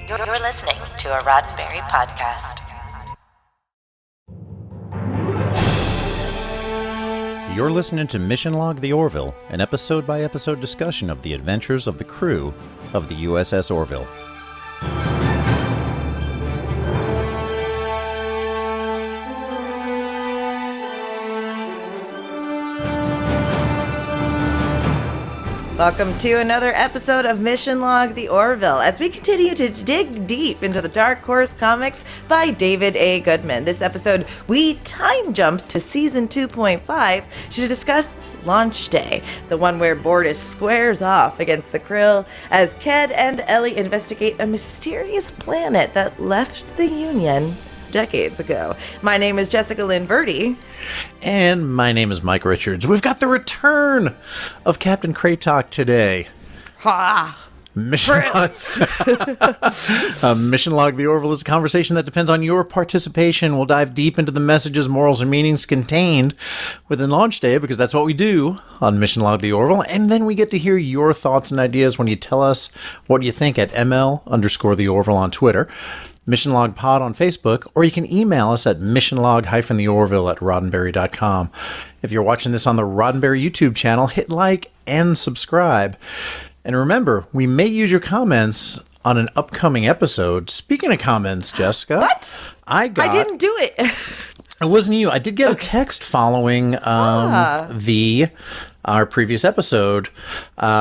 You're listening to a Roddenberry podcast. You're listening to Mission Log the Orville, an episode-by-episode discussion of the adventures of the crew of the USS Orville. Welcome to another episode of Mission Log the Orville, as we continue to dig deep into the Dark Horse comics by David A. Goodman. This episode, we time jumped to Season 2.5 to discuss Launch Day, the one where Bortus squares off against the Krill as Ked and Ellie investigate a mysterious planet that left the Union decades ago. My name is Jessica Lynn Verdi. And my name is Mike Richards. We've got the return of Captain Kraytok today. Ha! Mission Log the Orville is a conversation that depends on your participation. We'll dive deep into the messages, morals, and meanings contained within Launch Day, because that's what we do on Mission Log the Orville. And then we get to hear your thoughts and ideas when you tell us what you think at ML_the Orville on Twitter, Mission Log Pod on Facebook, or you can email us at missionlog-theorville@roddenberry.com. If you're watching this on the Roddenberry YouTube channel, hit like and subscribe. And remember, we may use your comments on an upcoming episode. Speaking of comments, Jessica. What? I didn't do it. It wasn't you. I did get a text following our previous episode,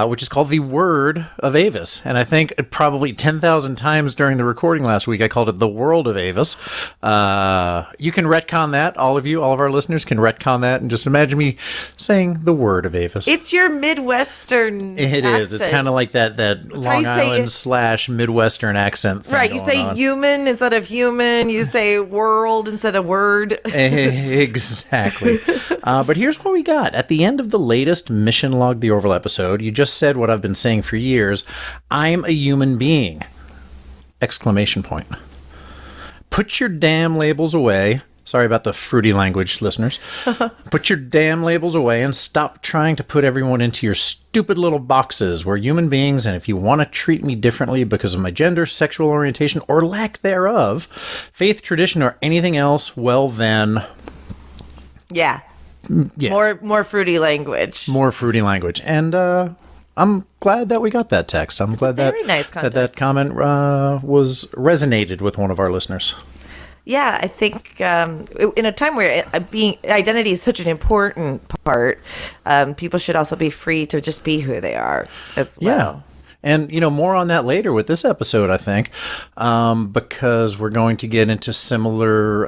which is called The Word of Avis. And I think probably 10,000 times during the recording last week, I called it The World of Avis. You can retcon that. All of our listeners can retcon that and just imagine me saying The Word of Avis. It's your Midwestern It accent. is. It's kind of like that Long Island / Midwestern accent thing. Right, you say on. Human instead of human. You say world instead of word. Exactly. But here's what we got. At the end of the latest Mission Log the Orville episode, you just said what I've been saying for years. I'm a human being! Exclamation point. Put your damn labels away. Sorry about the fruity language, listeners. Put your damn labels away and stop trying to put everyone into your stupid little boxes. We're human beings, and if you want to treat me differently because of my gender, sexual orientation, or lack thereof, faith, tradition, or anything else, well then... Yeah. More fruity language. More fruity language. And I'm glad that we got that text. I'm glad that nice that comment was resonated with one of our listeners. Yeah, I think in a time where identity is such an important part, people should also be free to just be who they are as well. Yeah. And, more on that later with this episode, I think, because we're going to get into similar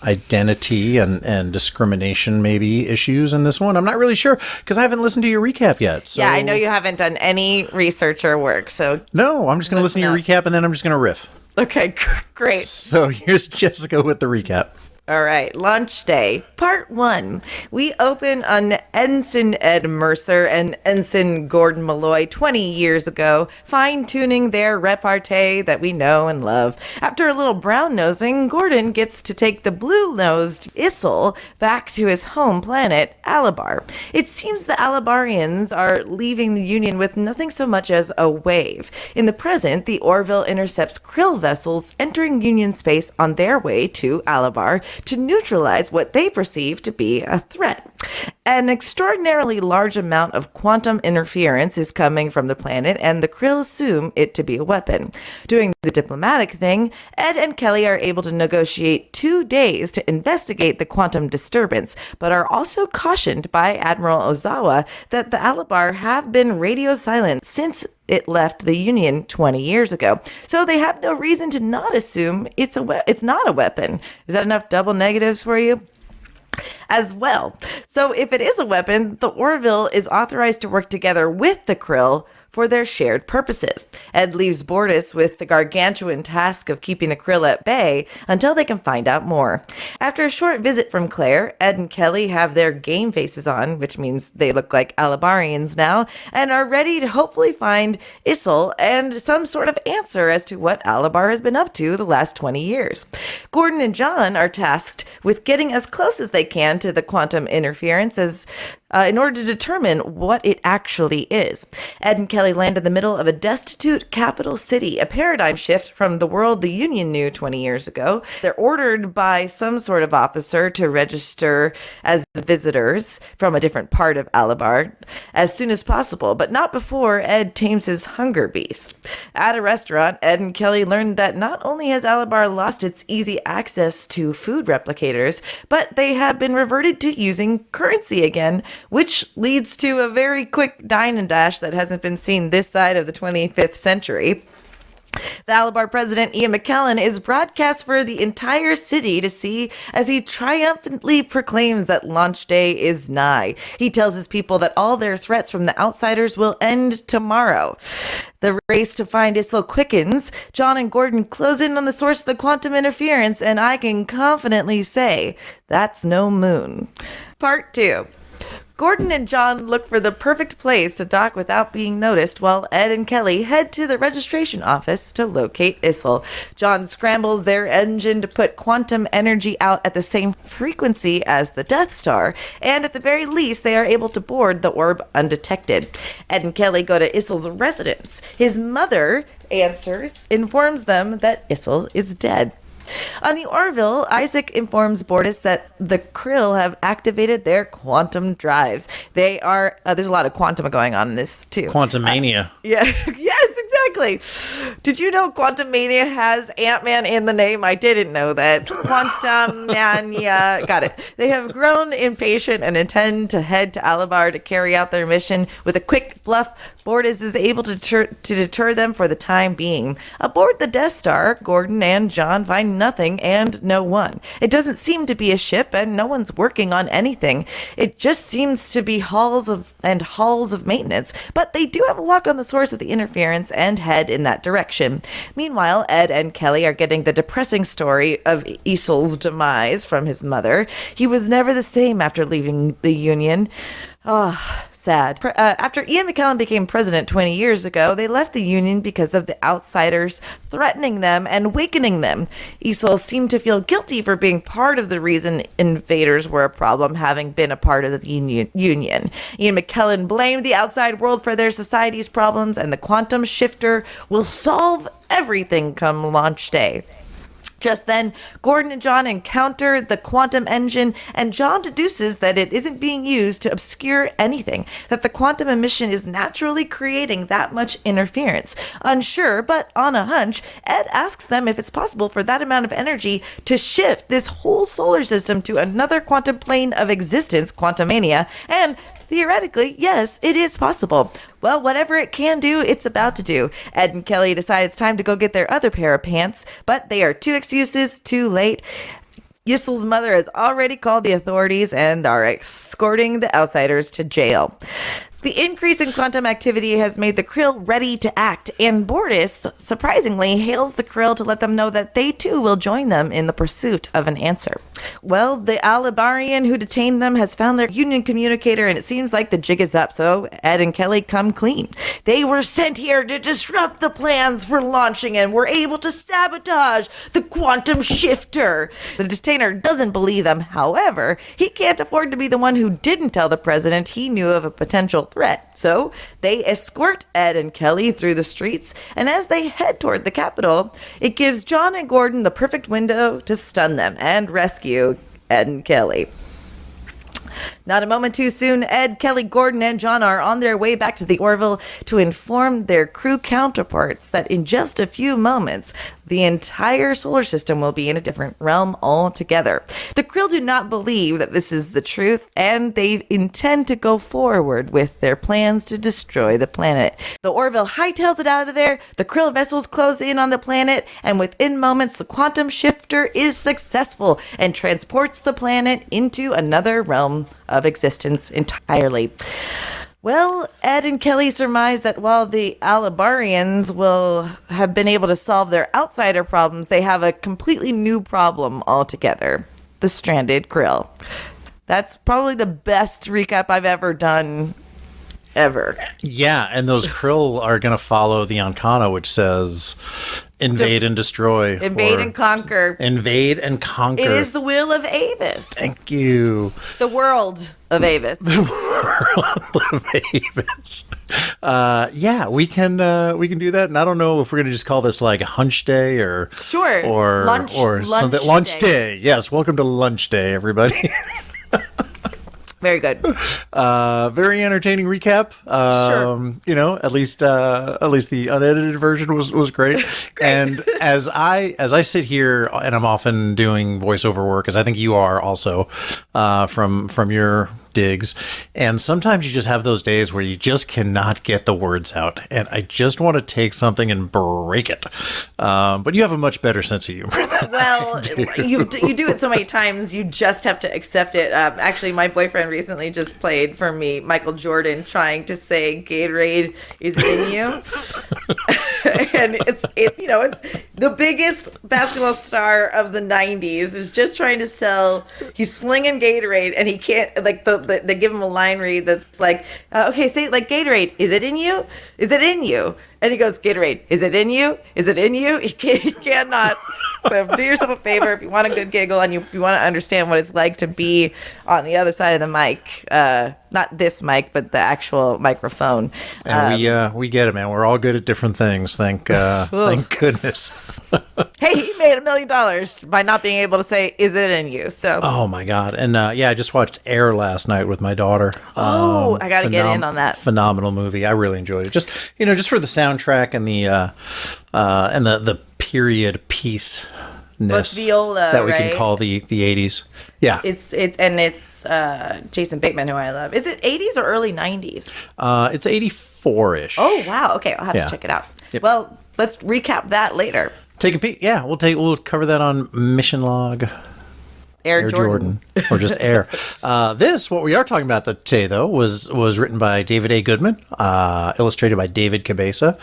identity and discrimination maybe issues in this one. I'm not really sure because I haven't listened to your recap yet. So. Yeah, I know you haven't done any research or work. So no, I'm just going to listen to your recap and then I'm just going to riff. Okay, great. So here's Jessica with the recap. All right, Launch Day, Part 1. We open on Ensign Ed Mercer and Ensign Gordon Malloy 20 years ago, fine-tuning their repartee that we know and love. After a little brown-nosing, Gordon gets to take the blue-nosed Issel back to his home planet, Alabar. It seems the Alabarians are leaving the Union with nothing so much as a wave. In the present, the Orville intercepts Krill vessels entering Union space on their way to Alabar, to neutralize what they perceive to be a threat. An extraordinarily large amount of quantum interference is coming from the planet, and the Krill assume it to be a weapon. Doing the diplomatic thing, Ed and Kelly are able to negotiate 2 days to investigate the quantum disturbance, but are also cautioned by Admiral Ozawa that the Alabar have been radio silent since it left the Union 20 years ago. So they have no reason to not assume it's not a weapon. Is that enough double negatives for you? As well. So if it is a weapon, the Orville is authorized to work together with the Krill for their shared purposes. Ed leaves Bortus with the gargantuan task of keeping the Krill at bay until they can find out more. After a short visit from Claire, Ed and Kelly have their game faces on, which means they look like Alabarians now, and are ready to hopefully find Issel and some sort of answer as to what Alabar has been up to the last 20 years. Gordon and John are tasked with getting as close as they can to the quantum interference as in order to determine what it actually is. Ed and Kelly land in the middle of a destitute capital city, a paradigm shift from the world the Union knew 20 years ago. They're ordered by some sort of officer to register as visitors from a different part of Alabar as soon as possible, but not before Ed tames his hunger beast. At a restaurant, Ed and Kelly learn that not only has Alabar lost its easy access to food replicators, but they have been reverted to using currency again, which leads to a very quick dine and dash that hasn't been seen this side of the 25th century. The Alabar president, Ian McKellen, is broadcast for the entire city to see as he triumphantly proclaims that launch day is nigh. He tells his people that all their threats from the outsiders will end tomorrow. The race to find Issel quickens. John and Gordon close in on the source of the quantum interference, and I can confidently say that's no moon. Part 2. Gordon and John look for the perfect place to dock without being noticed, while Ed and Kelly head to the registration office to locate Issel. John scrambles their engine to put quantum energy out at the same frequency as the Death Star, and at the very least they are able to board the orb undetected. Ed and Kelly go to Issel's residence. His mother informs them that Issel is dead. On the Orville, Isaac informs Bortus that the Krill have activated their quantum drives. They are, there's a lot of quantum going on in this too. Quantum mania. Yeah, yes, exactly. Did you know Quantum Mania has Ant-Man in the name? I didn't know that. Quantum Mania. Got it. They have grown impatient and intend to head to Alabar to carry out their mission. With a quick bluff, Bortus is able to deter them for the time being. Aboard the Death Star, Gordon and John find nothing and no one. It doesn't seem to be a ship, and no one's working on anything. It just seems to be halls of maintenance, but they do have a lock on the source of the interference and head in that direction. Meanwhile, Ed and Kelly are getting the depressing story of Issel's demise from his mother. He was never the same after leaving the Union. Sad. After Ian McKellen became president 20 years ago, they left the Union because of the outsiders threatening them and weakening them. Issel seemed to feel guilty for being part of the reason invaders were a problem, having been a part of the Union. Ian McKellen blamed the outside world for their society's problems, and the quantum shifter will solve everything come launch day. Just then, Gordon and John encounter the quantum engine, and John deduces that it isn't being used to obscure anything, that the quantum emission is naturally creating that much interference. Unsure, but on a hunch, Ed asks them if it's possible for that amount of energy to shift this whole solar system to another quantum plane of existence, Quantumania, and theoretically, yes, it is possible. Well, whatever it can do, it's about to do. Ed and Kelly decide it's time to go get their other pair of pants, but they are two excuses too late. Issel's mother has already called the authorities and are escorting the outsiders to jail. The increase in quantum activity has made the Krill ready to act, and Bortus, surprisingly, hails the Krill to let them know that they too will join them in the pursuit of an answer. Well, the Alabarian who detained them has found their Union communicator, and it seems like the jig is up, so Ed and Kelly come clean. They were sent here to disrupt the plans for launching and were able to sabotage the quantum shifter. The detainer doesn't believe them. However, he can't afford to be the one who didn't tell the president he knew of a potential threat. So they escort Ed and Kelly through the streets, and as they head toward the Capitol, it gives John and Gordon the perfect window to stun them and rescue Ed and Kelly. Not a moment too soon, Ed, Kelly, Gordon, and John are on their way back to the Orville to inform their crew counterparts that in just a few moments, the entire solar system will be in a different realm altogether. The Krill do not believe that this is the truth, and they intend to go forward with their plans to destroy the planet. The Orville hightails it out of there, the Krill vessels close in on the planet, and within moments, the quantum shifter is successful and transports the planet into another realm of existence entirely. Well, Ed and Kelly surmise that while the Alabarians will have been able to solve their outsider problems, they have a completely new problem altogether: the stranded Krill. That's probably the best recap I've ever done ever. Yeah, and those krill are going to follow the Ancana, which says invade and destroy. Invade and conquer. Invade and conquer. It is the will of Avis. Thank you. The world of Avis. The world of Avis. Yeah, we can do that. And I don't know if we're going to just call this like Hunch Day or Sure. or lunch something. Lunch day. Yes, welcome to Lunch Day, everybody. Very good. Very entertaining recap. Sure. At least the unedited version was great. And as I sit here, and I'm often doing voiceover work, as I think you are also, from your digs, and sometimes you just have those days where you just cannot get the words out, and I just want to take something and break it. But you have a much better sense of humor than Well, I do. you do it so many times, you just have to accept it. Actually, my boyfriend recently just played for me Michael Jordan trying to say Gatorade is in you. And it's the biggest basketball star of the 90s is just trying to sell. He's slinging Gatorade and he can't, like, they give him a line read that's like, okay, say it like Gatorade. Is it in you? Is it in you? And he goes, Gatorade, is it in you? Is it in you? He cannot. So do yourself a favor if you want a good giggle and you want to understand what it's like to be on the other side of the mic. Not this mic, but the actual microphone. And we get it, man. We're all good at different things. Thank goodness. Hey, he made $1 million by not being able to say, is it in you? So. Oh my God. And I just watched Air last night with my daughter. I got to get in on that. Phenomenal movie. I really enjoyed it. Just for the soundtrack and the period piece. It's viola, that we right? can call the 80s. Yeah. It's Jason Bateman, who I love. Is it 80s or early 90s? It's 84-ish. Oh, wow. Okay, I'll have to check it out. Yep. Well, let's recap that later. Take a peek. Yeah, we'll cover that on Mission Log. Air Jordan. Or just Air. What we are talking about today, though, was written by David A. Goodman, illustrated by David Cabeza,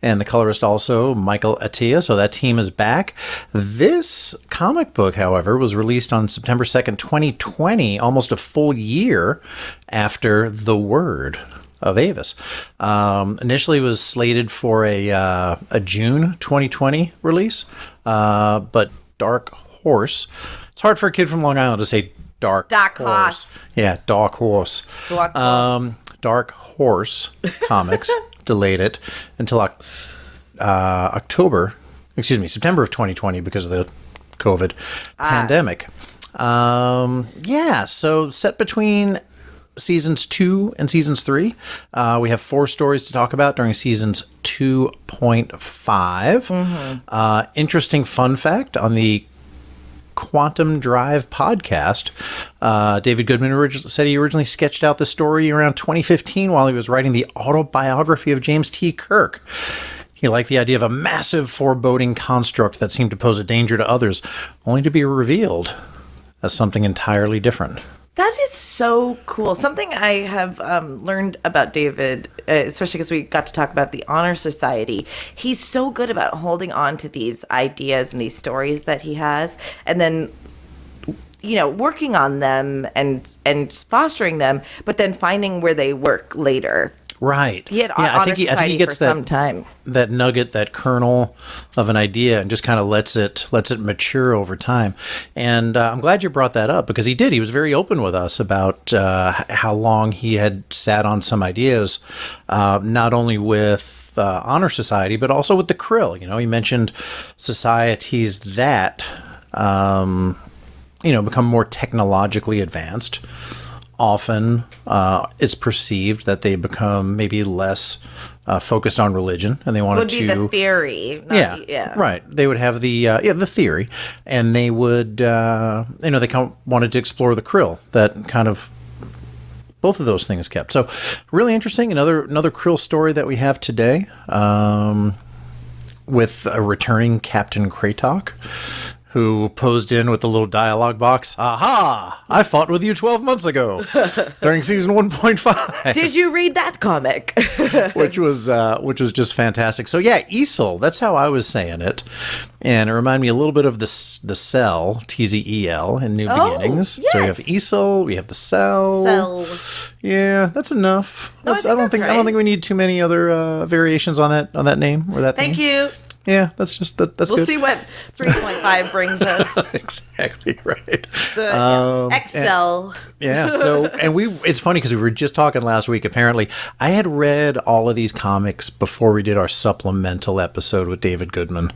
and the colorist also Michael Atiyeh. So that team is back. This comic book, however, was released on September 2nd, 2020, almost a full year after The Word of Avis. Initially was slated for a June 2020 release, but Dark Horse. It's hard for a kid from Long Island to say Dark Horse. Yeah, Dark Horse. Dark Horse Comics delayed it until September of 2020 because of the COVID pandemic. So set between seasons 2 and seasons 3. We have 4 stories to talk about during seasons 2.5. Interesting fun fact on the Quantum Drive podcast, David Goodman said he originally sketched out the story around 2015 while he was writing the autobiography of James T. Kirk. He liked the idea of a massive foreboding construct that seemed to pose a danger to others, only to be revealed as something entirely different. That is so cool. Something I have learned about David, especially because we got to talk about the Honor Society. He's so good about holding on to these ideas and these stories that he has, and then working on them and fostering them, but then finding where they work later. Right. He had Honor Society for some time. That nugget, that kernel of an idea, and just kind of lets it mature over time. And I'm glad you brought that up because he did. He was very open with us about how long he had sat on some ideas, not only with Honor Society, but also with the Krill. He mentioned societies that, become more technologically advanced. Often it's perceived that they become maybe less focused on religion, and they wanted to... Would be the theory. Right. They would have the theory, and they would, they wanted to explore the Krill, that kind of... Both of those things kept. So really interesting. Another Krill story that we have today with a returning Captain Kratok, who posed in with the little dialogue box. Aha! I fought with you 12 months ago during season 1.5. Did you read that comic? which was just fantastic. So yeah, Easel, that's how I was saying it. And it reminded me a little bit of the Cell, Tzel, in New Beginnings. Yes. So we have Easel, we have the Cell. Yeah, that's enough. No, I don't think we need too many other variations on that name or that Thank theme. you. Yeah, that's good. We'll see what 3.5 brings us. Exactly right. Excel. So it's funny because we were just talking last week. Apparently, I had read all of these comics before we did our supplemental episode with David Goodman,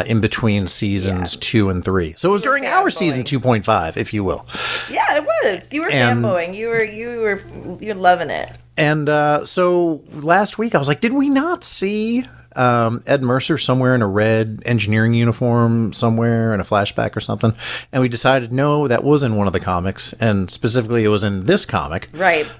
in between seasons 2 and 3. So it was during our season 2.5, if you will. Yeah, it was. You were fanboying. You're loving it. And so last week I was like, did we not see Ed Mercer somewhere in a red engineering uniform somewhere in a flashback or something? And we decided, no, that was in one of the comics, and specifically it was in this comic. Right.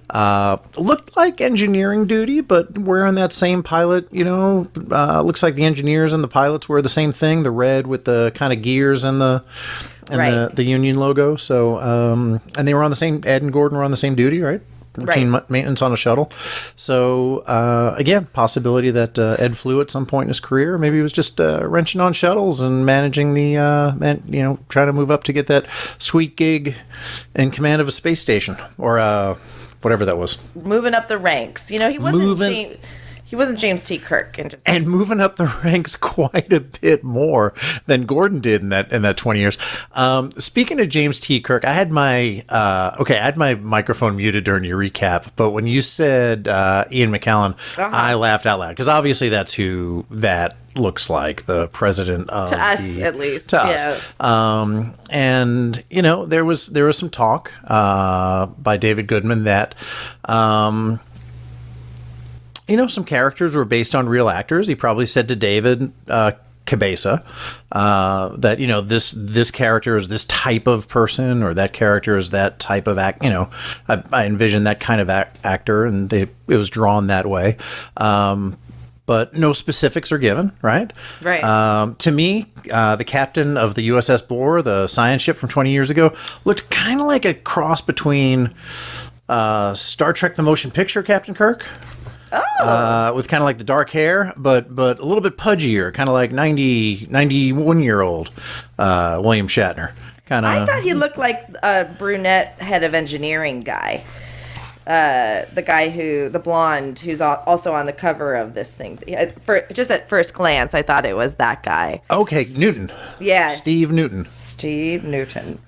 Looked like engineering duty, but wearing that same pilot, looks like the engineers and the pilots wear the same thing, the red with the kind of gears and the Union logo. So, and they were on the same, Ed and Gordon were on the same duty, right? Routine maintenance on a shuttle. So, again, possibility that Ed flew at some point in his career. Maybe he was just wrenching on shuttles and managing trying to move up to get that sweet gig in command of a space station or whatever that was. Moving up the ranks. He wasn't James T. Kirk. And moving up the ranks quite a bit more than Gordon did in that 20 years. Speaking of James T. Kirk, I had my microphone muted during your recap, but when you said Ian McKellen, I laughed out loud because obviously that's who that looks like, the president of at least. Us. And there was some talk by David Goodman that some characters were based on real actors. He probably said to David Cabeza that, this character is this type of person or that character is that type of act. I envisioned that kind of actor, and it was drawn that way. But no specifics are given, right? Right. To me, the captain of the USS Bohr, the science ship from 20 years ago, looked kind of like a cross between Star Trek the Motion Picture Captain Kirk. With kind of like the dark hair, but a little bit pudgier, kind of like 91-year-old William Shatner. I thought he looked like a brunette head of engineering guy. The blonde who's also on the cover of this thing. Just at first glance, I thought it was that guy. Okay, Newton. Yeah. Steve Newton.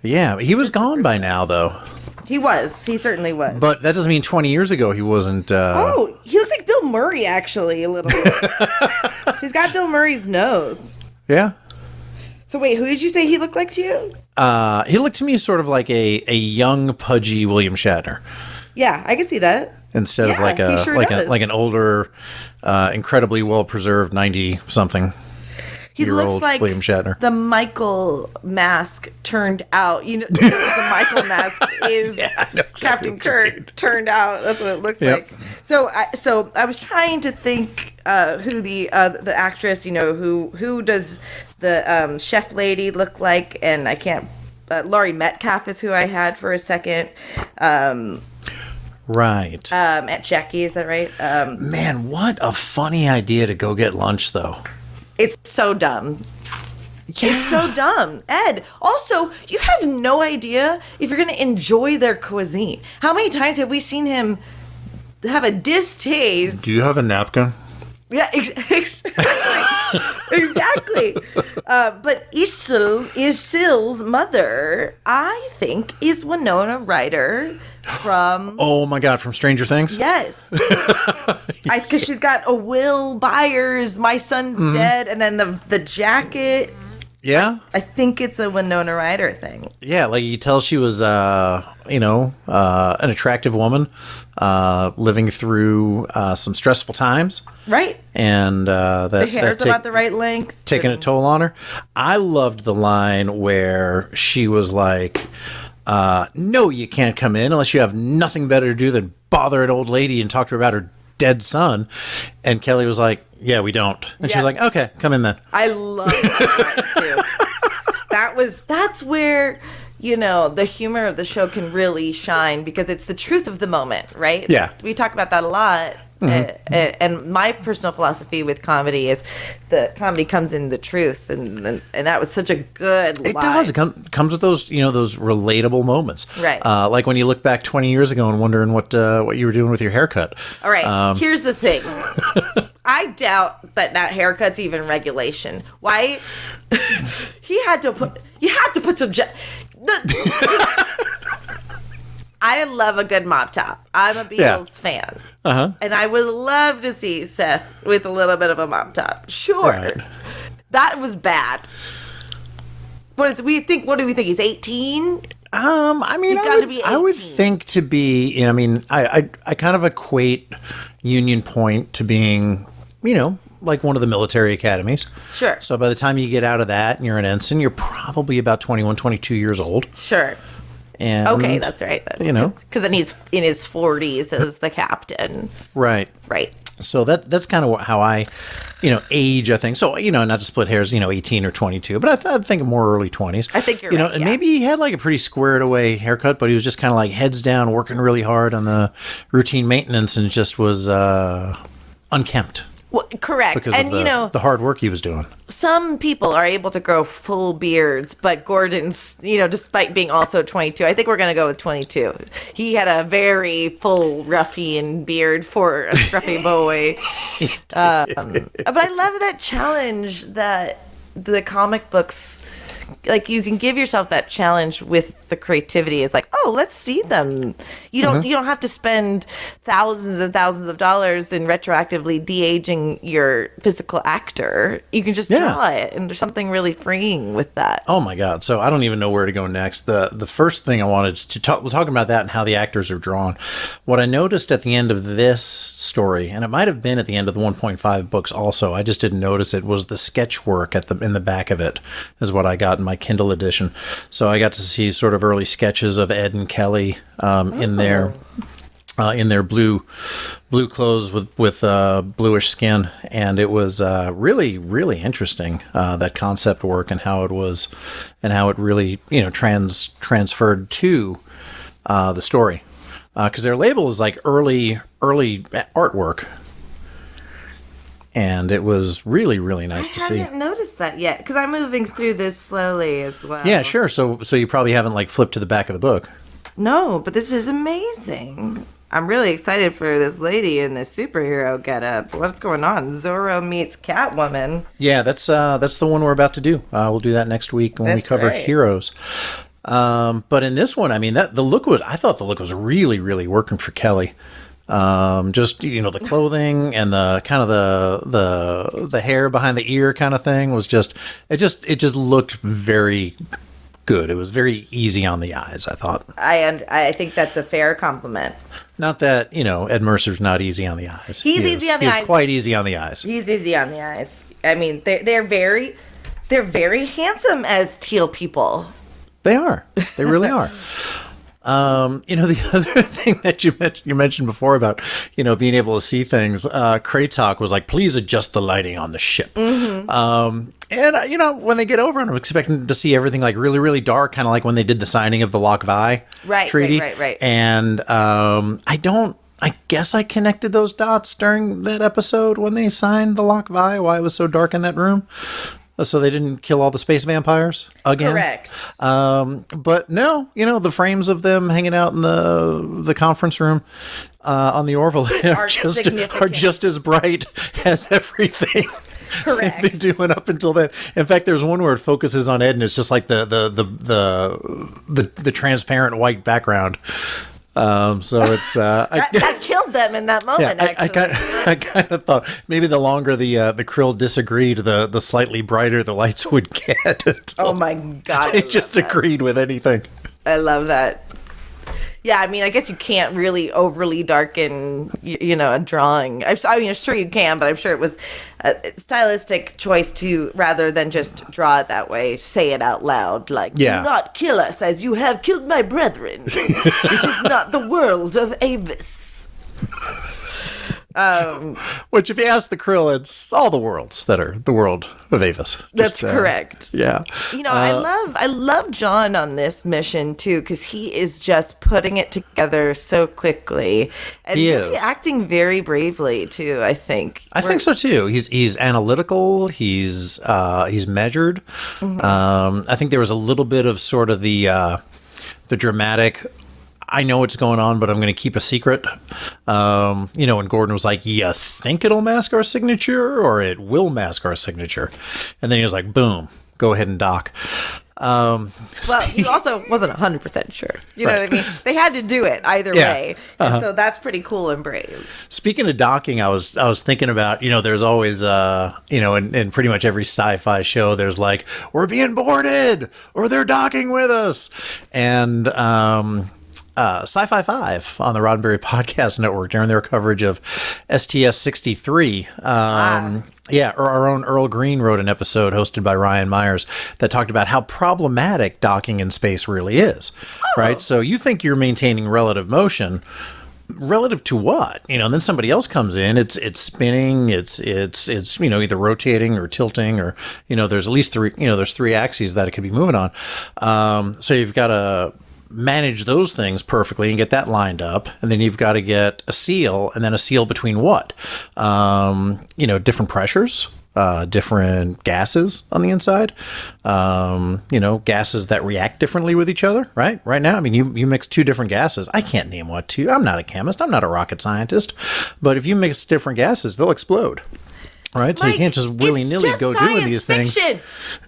Yeah, he was gone by now, though. He was. He certainly was. But that doesn't mean 20 years ago he wasn't... he looks like Bill Murray, actually, a little bit. He's got Bill Murray's nose. Yeah. So wait, who did you say he looked like to you? He looked to me sort of like a young, pudgy William Shatner. Yeah, I can see that. Instead of like an older, incredibly well-preserved 90-something. He looks like William Shatner. The Michael mask turned out. The Michael mask is exactly Captain Kirk turned out. That's what it looks like. So I was trying to think who the actress, who does the chef lady look like, and I can't. Laurie Metcalf is who I had for a second. Right. At Jackie, is that right? Man, what a funny idea to go get lunch, though. It's so dumb. Yeah. It's so dumb. Ed, also, you have no idea if you're going to enjoy their cuisine. How many times have we seen him have a distaste? Do you have a napkin? Yeah, exactly. Exactly. But Isil's mother, I think, is Winona Ryder from... Oh, my God, from Stranger Things? Yes. Because she's got a Will Byers, My Son's Dead, and then the jacket... Yeah? I think it's a Winona Ryder thing. Yeah, like you tell she was, an attractive woman living through some stressful times. Right. And the hair's about the right length. Taking a toll on her. I loved the line where she was like, no, you can't come in unless you have nothing better to do than bother an old lady and talk to her about her dead son. And Kelly was like, yeah, we don't. And she was like, okay, come in then. I love that too. that's where, the humor of the show can really shine, because it's the truth of the moment, right? Yeah. We talk about that a lot. And my personal philosophy with comedy is the comedy comes in the truth, and that was such a good line. It does. It comes with those, those relatable moments. Right. Like when you look back 20 years ago and wondering what you were doing with your haircut. All right. Here's the thing. I doubt that haircut's even regulation. Why? You had to put some. I love a good mop top. I'm a Beatles fan. Uh-huh. And I would love to see Seth with a little bit of a mop top. Sure. Right. That was bad. What do we think? He's 18? I would think to be, I kind of equate Union Point to being, like one of the military academies. Sure. So by the time you get out of that and you're an ensign, you're probably about 21, 22 years old. Sure. And, okay, that's right. Because then he's in his 40s as the captain. Right. Right. So that's kind of how I, age, I think. So, not to split hairs, 18 or 22, but I think more early 20s. I think you're right. And maybe he had like a pretty squared away haircut, but he was just kind of like heads down, working really hard on the routine maintenance, and just was unkempt. Well, correct. Because and of the hard work he was doing. Some people are able to grow full beards, but Gordon's, despite being also 22, I think we're going to go with 22. He had a very full ruffian beard for a scruffy boy. But I love that challenge that the comic books, like, you can give yourself that challenge with the creativity. It's like, oh, let's see them. You don't have to spend thousands and thousands of dollars in retroactively de-aging your physical actor. You can just draw it, and there's something really freeing with that. Oh my God. So I don't even know where to go next. The first thing I wanted to talk, we're talking about that and how the actors are drawn. What I noticed at the end of this story, and it might have been at the end of the 1.5 books also, I just didn't notice it, was the sketch work in the back of it is what I got in my Kindle edition. So I got to see sort of early sketches of Ed and Kelly in their blue clothes with bluish skin, and it was really, really interesting, that concept work and how it really transferred to the story, because their label is like early artwork. And it was really, really nice to see. I haven't noticed that yet, because I'm moving through this slowly as well. Yeah, sure. So you probably haven't like flipped to the back of the book. No, but this is amazing. I'm really excited for this lady in this superhero getup. What's going on? Zorro meets Catwoman. Yeah, that's the one we're about to do. We'll do that next week when we cover Heroes. But in this one, I thought the look was really, really working for Kelly. Just the clothing and the kind of the hair behind the ear kind of thing was just looked very good. It was very easy on the eyes, I thought. I think that's a fair compliment. Not that Ed Mercer's not easy on the eyes. He's easy on the eyes. He's quite easy on the eyes. He's easy on the eyes. They're very handsome as teal people. They are. They really are. The other thing that you mentioned before about, being able to see things, Kraytok was like, please adjust the lighting on the ship. Mm-hmm. And, when they get over, I'm expecting to see everything like really, really dark, kind of like when they did the signing of the Loch Vai treaty. Right. And I guess I connected those dots during that episode when they signed the Loch Vai, why it was so dark in that room. So they didn't kill all the space vampires again. Correct. But no, the frames of them hanging out in the conference room on the Orville are just as bright as everything. Correct. They've been doing up until then. In fact, there's one where it focuses on Ed, and it's just like the transparent white background. So it's that killed them in that moment. Yeah, I kind of thought maybe the longer the Krill disagreed, the slightly brighter the lights would get. Oh my God! They just agreed with anything. I love that. Yeah, I guess you can't really overly darken, a drawing. I'm sure you can, but I'm sure it was a stylistic choice to, rather than just draw it that way, say it out loud, like, do not kill us as you have killed my brethren. It is not the world of Avis. Which, if you ask the Krill, it's all the worlds that are the world of Avis. That's correct. Yeah. I love John on this mission too, because he is just putting it together so quickly and He really is. acting very bravely too. I think. I think so too. He's analytical. He's measured. I think there was a little bit of sort of the dramatic. I know what's going on, but I'm going to keep a secret. When Gordon was like, "You think it'll mask our signature, or it will mask our signature?" And then he was like, "Boom, go ahead and dock." Well, he also wasn't 100% sure. You know what I mean? They had to do it either way, and so that's pretty cool and brave. Speaking of docking, I was thinking about, there's always in pretty much every sci-fi show, there's like, we're being boarded or they're docking with us, and Sci-Fi 5 on the Roddenberry Podcast Network during their coverage of STS-63. Our own Earl Green wrote an episode hosted by Ryan Myers that talked about how problematic docking in space really is, right? So you think you're maintaining relative motion. Relative to what? And then somebody else comes in, it's spinning, it's either rotating or tilting, or there's at least three axes that it could be moving on. So you've got to manage those things perfectly and get that lined up, and then you've got to get a seal, and then a seal between what? Different pressures, different gases on the inside, gases that react differently with each other, right? Right now, I mean, you mix two different gases. I can't name what two. I'm not a chemist. I'm not a rocket scientist. But if you mix different gases, they'll explode. Right? So you can't just willy-nilly go doing these things.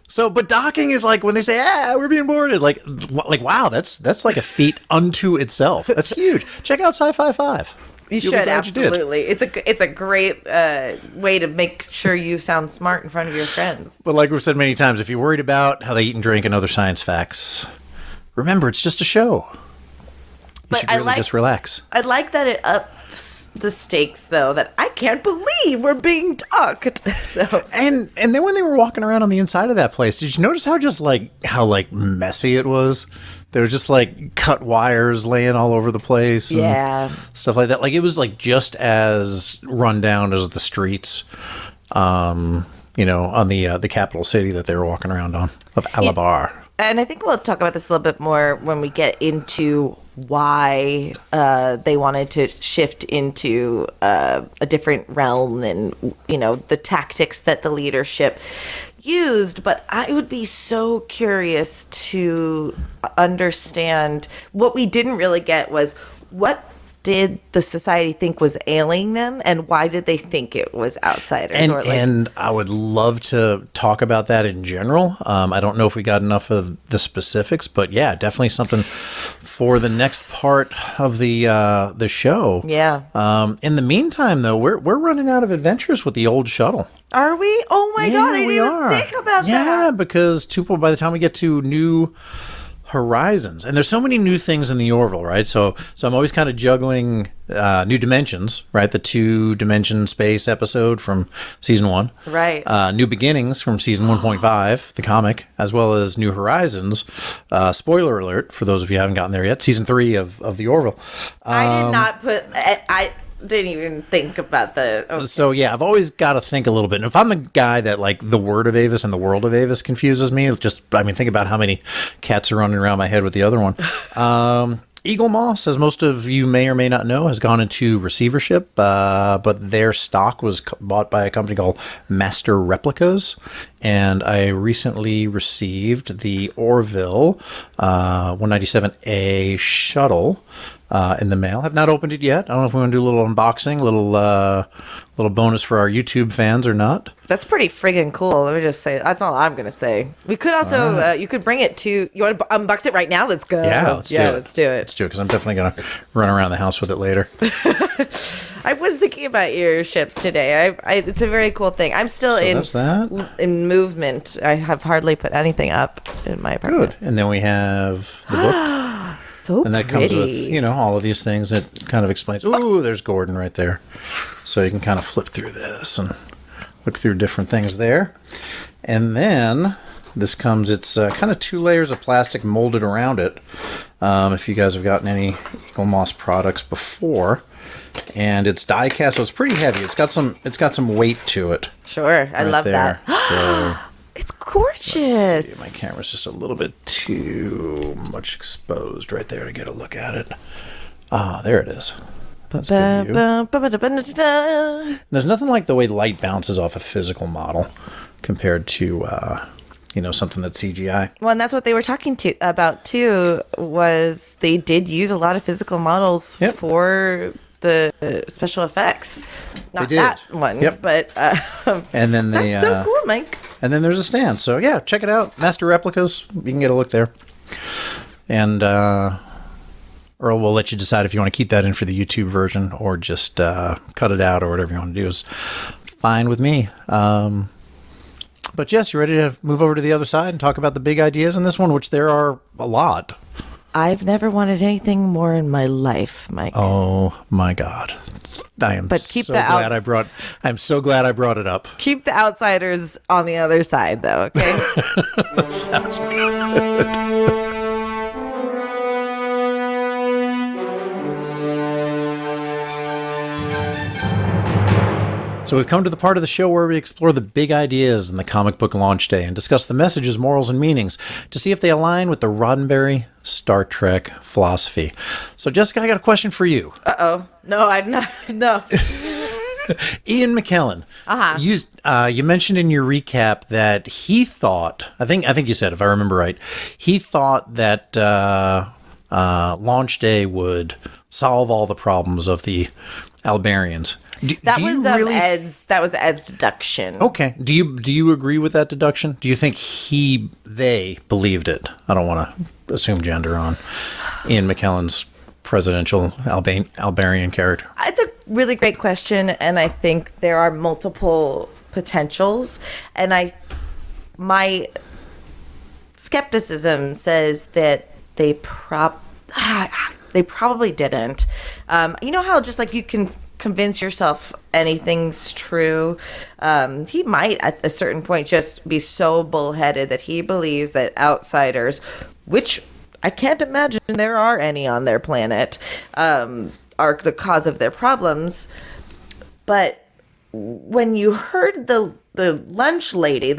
So, but docking is like when they say, we're being boarded. Like, wow, that's like a feat unto itself. That's huge. Check out Sci-Fi 5. You should, absolutely. It's a great way to make sure you sound smart in front of your friends. But like we've said many times, if you're worried about how they eat and drink and other science facts, remember, it's just a show. You should really just relax. I like that it ups the stakes, though, that I can't believe we're being docked. So. And then when they were walking around on the inside of that place, did you notice how messy it was? There was just like cut wires laying all over the place. And stuff like that. Like it was like just as run down as the streets, on the capital city that they were walking around on of Alabar. And I think we'll talk about this a little bit more when we get into why they wanted to shift into a different realm and, the tactics that the leadership used. But I would be so curious to understand what we didn't really get was what did the society think was ailing them, and why did they think it was outsiders? And I would love to talk about that in general. I don't know if we got enough of the specifics, but yeah, definitely something for the next part of the show. Yeah. In the meantime, though, we're running out of adventures with the old shuttle. Are we? Oh my God, I didn't even think about that. Yeah, because by the time we get to New Horizons, and there's so many new things in the Orville, right? So I'm always kind of juggling New Dimensions, right? The 2-dimension space episode from season 1, right? New Beginnings from season 1.5, the comic, as well as New Horizons. Spoiler alert for those of you who haven't gotten there yet. Season 3 of the Orville. I did not put. I didn't even think about the. Okay. So yeah, I've always got to think a little bit. And if I'm the guy that like the word of Avis and the world of Avis confuses me, think about how many cats are running around my head with the other one. Eagle Moss, as most of you may or may not know, has gone into receivership, but their stock was bought by a company called Master Replicas, and I recently received the Orville 197A shuttle in the mail. Have not opened it yet. I don't know if we want to do a little unboxing, little bonus for our YouTube fans or not. That's pretty friggin' cool. Let me just say, that's all I'm going to say. We could also, you could bring it to, you want to unbox it right now? Let's go. Yeah, let's do it. Let's do it. Let's do it, because I'm definitely going to run around the house with it later. I was thinking about your ships today. It's a very cool thing. I'm still in movement. I have hardly put anything up in my apartment. Good. And then we have the book. So and that pretty. comes with, all of these things. It kind of explains, there's Gordon right there. So you can kind of flip through this and look through different things there. And then this comes, it's kind of 2 layers of plastic molded around it. If you guys have gotten any Eagle Moss products before. and it's die cast, so it's pretty heavy. It's got some weight to it. Sure, I love there. that. So It's gorgeous. my camera's just a little bit too much exposed right there to get a look at it. Ah, there it is. That's a good view. There's nothing like the way light bounces off a physical compared to something that's CGI. Well, and that's what they were talking about too, was they did use a lot of physical models for the special effects. Not that one, but and then that's so cool, Mike. And then there's a stand. So yeah, check it out. Master Replicas. You can get a look there. And Earl will let you decide if you want to keep that in for the YouTube version or just cut it out or whatever you want to do is fine with me. But Jess, you ready to move over to the other side and talk about the big ideas in this one, which there are a lot. I've never wanted anything more in my life, Mike. Oh my God. I'm so glad I brought it up. Keep the outsiders on the other side though, okay? Sounds good. So we've come to the part of the show where we explore the big ideas in the comic book launch day and discuss the messages, morals, and meanings to see if they align with the Roddenberry Star Trek philosophy. So Jessica, I got a question for you. Uh-oh. No, I'm not. No. Ian McKellen. You mentioned in your recap that he thought, I think you said, if I remember right, he thought that launch day would solve all the problems of the Albarians. That was Ed's deduction. Okay. Do you agree with that deduction? Do you think they believed it? I don't want to assume gender on Ian McKellen's presidential Albarian character. It's a really great question, and I think there are multiple potentials. And my skepticism says that they probably didn't. You know how just like you can convince yourself anything's true. He might at a certain point just be so bullheaded that he believes that outsiders, which I can't imagine there are any on their planet, are the cause of their problems. But when you heard the launch lady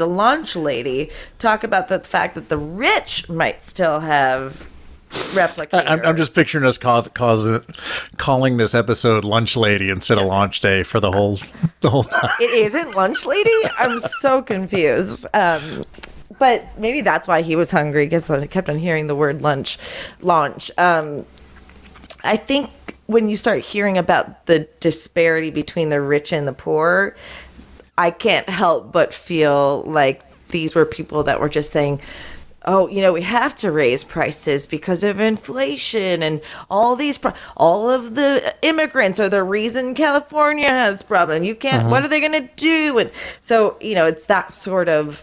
talk about the fact that the rich might still have replicators. I'm just picturing us calling this episode Lunch Lady instead of Launch Day for the whole night. It isn't Lunch Lady? I'm so confused. But maybe that's why he was hungry, because I kept on hearing the word launch. I think when you start hearing about the disparity between the rich and the poor, I can't help but feel like these were people that were just saying, oh, we have to raise prices because of inflation and all of the immigrants are the reason California has a problem. You can't, what are they going to do? And so, it's that sort of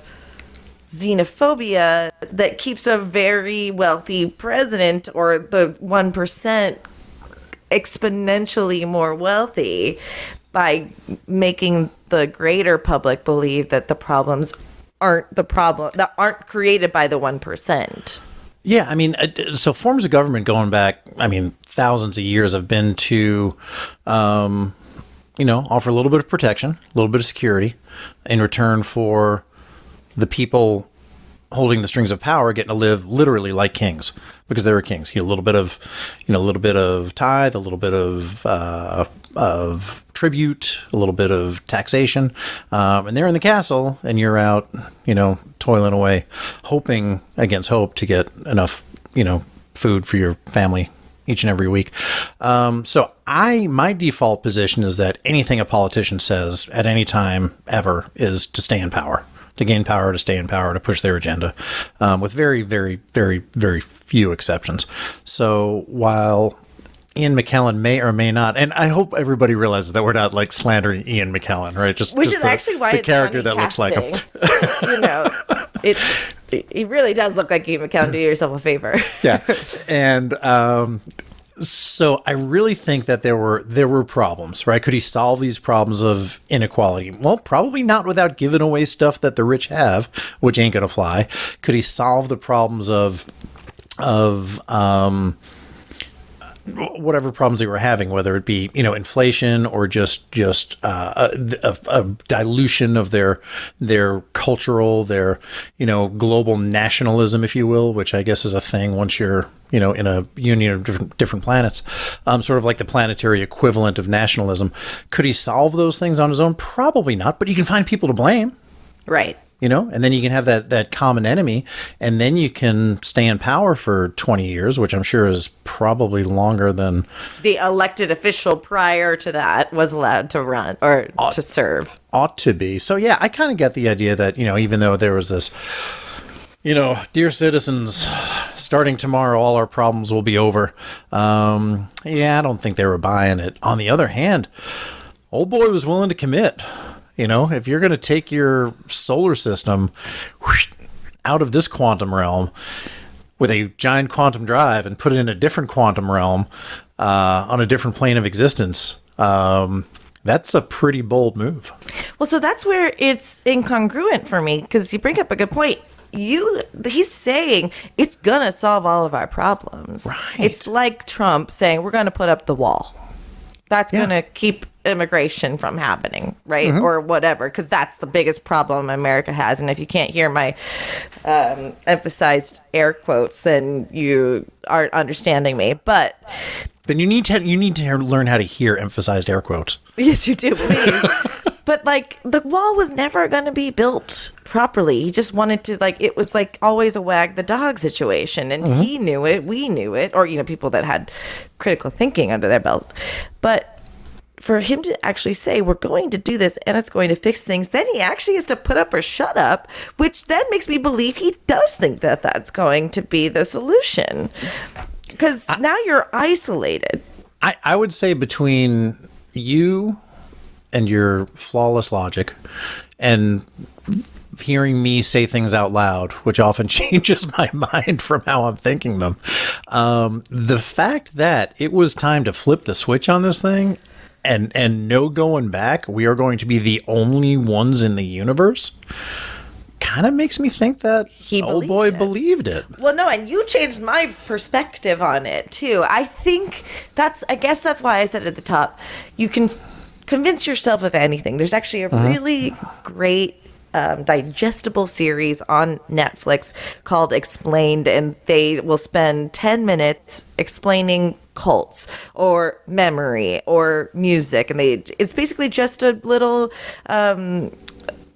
xenophobia that keeps a very wealthy president or the 1% exponentially more wealthy by making the greater public believe that the problems aren't the problem, that aren't created by the 1%. Yeah, I mean, so forms of government going back, thousands of years have been to, offer a little bit of protection, a little bit of security in return for the people holding the strings of power getting to live literally like kings because they were kings. A little bit of tithe, a little bit of tribute, a little bit of taxation, and they're in the castle, and you're out, toiling away, hoping against hope to get enough, food for your family each and every week. So my default position is that anything a politician says at any time ever is to stay in power. To gain power, to stay in power, to push their agenda, with very, very, very, very few exceptions. So while Ian McKellen may or may not, and I hope everybody realizes that we're not like slandering Ian McKellen, right? Which is actually why the character that looks like him. He really does look like Ian McKellen. Do yourself a favor. Yeah, and so I really think that there were problems, right? Could he solve these problems of inequality? Well, probably not without giving away stuff that the rich have, which ain't gonna fly. Could he solve the problems of whatever problems they were having, whether it be, inflation or just a dilution of their cultural, their, global nationalism, if you will, which I guess is a thing once you're, in a union of different planets, sort of like the planetary equivalent of nationalism. Could he solve those things on his own? Probably not, but you can find people to blame. Right. And then you can have that common enemy, and then you can stay in power for 20 years, which I'm sure is probably longer than the elected official prior to that was allowed to run or to serve. Ought to be. So, yeah, I kind of get the idea that, even though there was this, dear citizens, starting tomorrow, all our problems will be over. I don't think they were buying it. On the other hand, old boy was willing to commit. If you're going to take your solar system out of this quantum realm with a giant quantum drive and put it in a different quantum realm on a different plane of existence, that's a pretty bold move. Well, so that's where it's incongruent for me, because you bring up a good point. He's saying it's going to solve all of our problems. Right. It's like Trump saying we're going to put up the wall. That's going to keep immigration from happening, right? Mm-hmm. Or whatever, because that's the biggest problem America has. And if you can't hear my emphasized air quotes, then you aren't understanding me. But then you need to learn how to hear emphasized air quotes. Yes, you do, please. But the wall was never going to be built properly. He just wanted to, it was always a wag the dog situation. And he knew it, we knew it, or, people that had critical thinking under their belt. But for him to actually say, we're going to do this and it's going to fix things, then he actually has to put up or shut up, which then makes me believe he does think that that's going to be the solution. Because now you're isolated. I would say between you and your flawless logic and hearing me say things out loud, which often changes my mind from how I'm thinking them, the fact that it was time to flip the switch on this thing and no going back, we are going to be the only ones in the universe, kind of makes me think that old boy believed it. Well, no, and you changed my perspective on it too. I guess that's why I said at the top, you can convince yourself of anything. There's actually a really great digestible series on Netflix called Explained, and they will spend 10 minutes explaining cults or memory or music, and it's basically just a little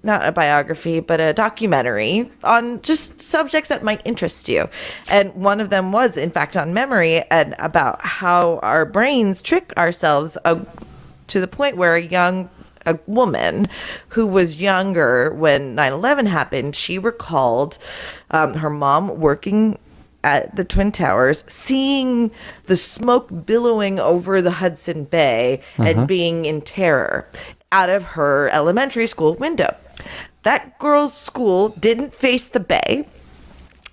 not a biography, but a documentary on just subjects that might interest you. And one of them was, in fact, on memory and about how our brains trick ourselves to the point where a woman who was younger when 9/11 happened, she recalled her mom working at the Twin Towers, seeing the smoke billowing over the Hudson Bay and being in terror out of her elementary school window. That girl's school didn't face the bay.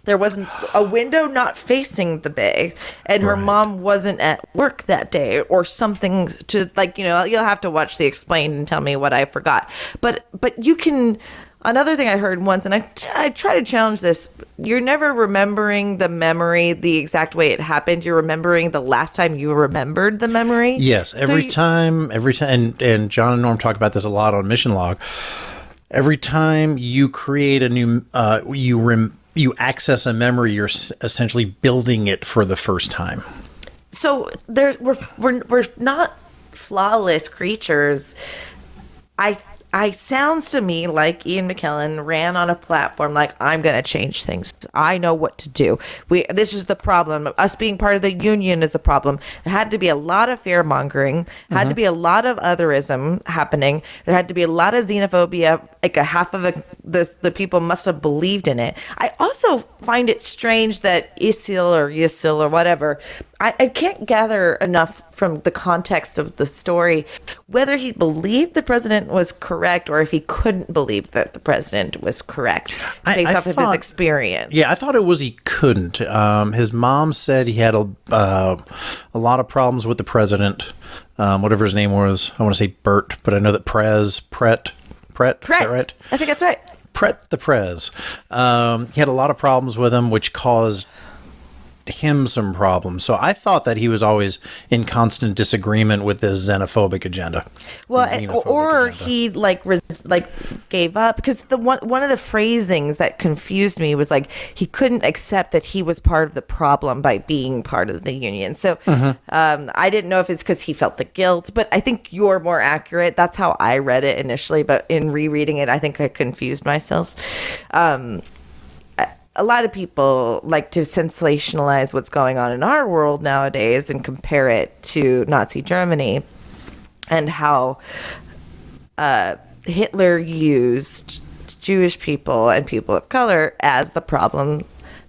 There wasn't a window not facing the bay, and her mom wasn't at work that day or something to you'll have to watch the Explained and tell me what I forgot. But you can, another thing I heard once, and I try to challenge this, you're never remembering the memory the exact way it happened. You're remembering the last time you remembered the memory. Yes. Every time, and John and Norm talk about this a lot on Mission Log. Every time you create a new, you access a memory, you're essentially building it for the first time. So we're not flawless creatures. I sounds to me like Ian McKellen ran on a platform like, I'm going to change things. I know what to do. This is the problem. Us being part of the union is the problem. There had to be a lot of fear mongering. Had to be a lot of otherism happening. There had to be a lot of xenophobia. Like a half of the people must have believed in it. I also find it strange that Isil or whatever, I can't gather enough from the context of the story whether he believed the president was correct or if he couldn't believe that the president was correct based off of his experience. Yeah, I thought it was he couldn't. His mom said he had a lot of problems with the president, whatever his name was. I want to say Bert, but I know that Pret, is that right? I think that's right. Pret the Prez. He had a lot of problems with him, which caused him some problems. So I thought that he was always in constant disagreement with this xenophobic agenda. Well, Xenophobic or agenda. he gave up, because the one of the phrasings that confused me was like he couldn't accept that he was part of the problem by being part of the union. So I didn't know if it's because he felt the guilt, but I think you're more accurate. That's how I read it initially, but in rereading it, I think I confused myself. A lot of people like to sensationalize what's going on in our world nowadays and compare it to Nazi Germany, and how Hitler used Jewish people and people of color as the problem